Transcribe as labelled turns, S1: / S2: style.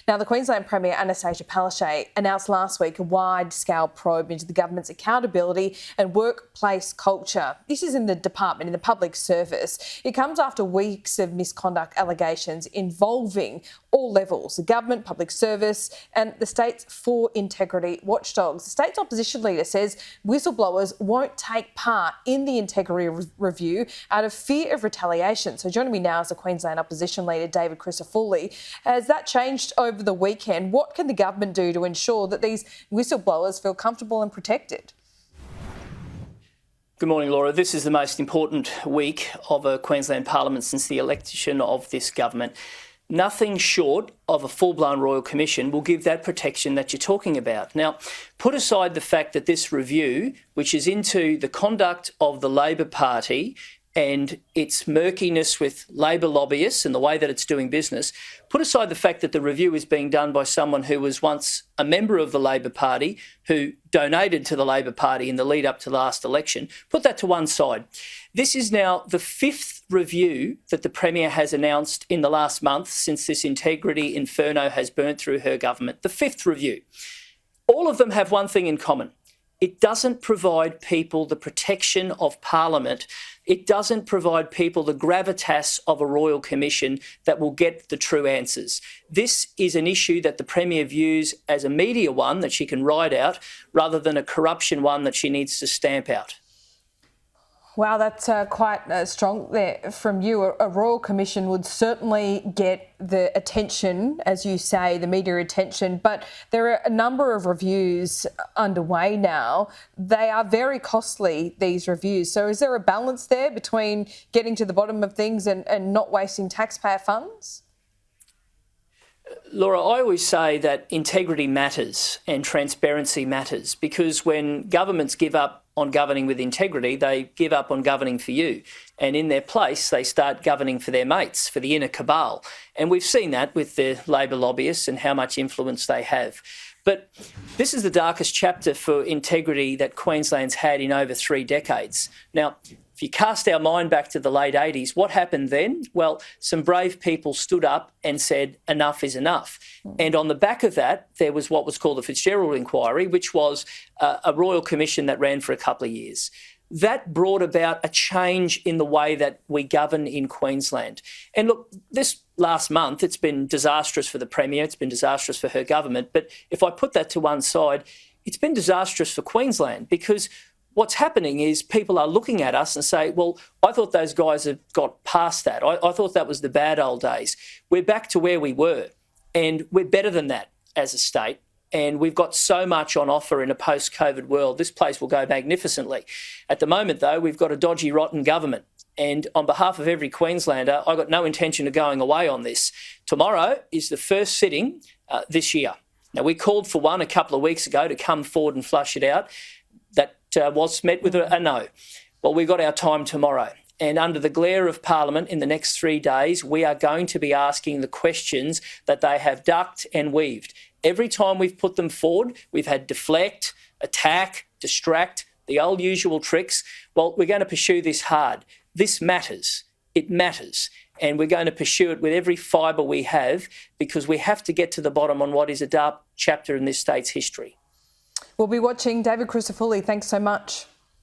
S1: Now, the Queensland Premier Annastacia Palaszczuk announced last week a wide-scale probe into the government's accountability and workplace culture. This is in the department, in the public service. It comes after weeks of misconduct allegations involving all levels, the government, public service and the state's four integrity watchdogs. The state's opposition leader says whistleblowers won't take part in the integrity review out of fear of retaliation. So joining me now is the Queensland opposition leader David Crisafulli. Has that changed over the weekend? What can the government do to ensure that these whistleblowers feel comfortable and protected?
S2: Good morning, Laura. This is the most important week of a Queensland Parliament since the election of this government. Nothing short of a full-blown Royal Commission will give that protection that you're talking about. Now, put aside the fact that this review, which is into the conduct of the Labor Party and its murkiness with Labor lobbyists and the way that it's doing business, put aside the fact that the review is being done by someone who was once a member of the Labor Party, who donated to the Labor Party in the lead up to last election, put that to one side. This is now the fifth review that the Premier has announced in the last month since this integrity inferno has burnt through her government. The fifth review. All of them have one thing in common. It doesn't provide people the protection of Parliament. It doesn't provide people the gravitas of a Royal Commission that will get the true answers. This is an issue that the Premier views as a media one that she can ride out rather than a corruption one that she needs to stamp out.
S1: Wow, that's quite strong there from you. A Royal Commission would certainly get the attention, as you say, the media attention, but there are a number of reviews underway now. They are very costly, these reviews. So is there a balance there between getting to the bottom of things and not wasting taxpayer funds?
S2: Laura, I always say that integrity matters and transparency matters, because when governments give up on governing with integrity, they give up on governing for you. And in their place, they start governing for their mates, for the inner cabal. And we've seen that with the Labor lobbyists and how much influence they have. But this is the darkest chapter for integrity that Queensland's had in over 3 decades. Now, if you cast our mind back to the late 80s, what happened then? Well, some brave people stood up and said, enough is enough. And on the back of that, there was what was called the Fitzgerald Inquiry, which was a Royal Commission that ran for a couple of years. That brought about a change in the way that we govern in Queensland. And look, this last month, it's been disastrous for the Premier, it's been disastrous for her government. But if I put that to one side, it's been disastrous for Queensland, because what's happening is people are looking at us and say, well, I thought those guys had got past that. I thought that was the bad old days. We're back to where we were, and we're better than that as a state. And we've got so much on offer in a post-COVID world. This place will go magnificently. At the moment, though, we've got a dodgy, rotten government. And on behalf of every Queenslander, I've got no intention of going away on this. Tomorrow is the first sitting this year. Now, we called for one a couple of weeks ago to come forward and flush it out. That was met with a no. Well, we've got our time tomorrow. And under the glare of Parliament in the next 3 days, we are going to be asking the questions that they have ducked and weaved. Every time we've put them forward, we've had deflect, attack, distract, the old usual tricks. Well, we're going to pursue this hard. This matters. It matters. And we're going to pursue it with every fibre we have, because we have to get to the bottom on what is a dark chapter in this state's history.
S1: We'll be watching. David Crisafulli, thanks so much.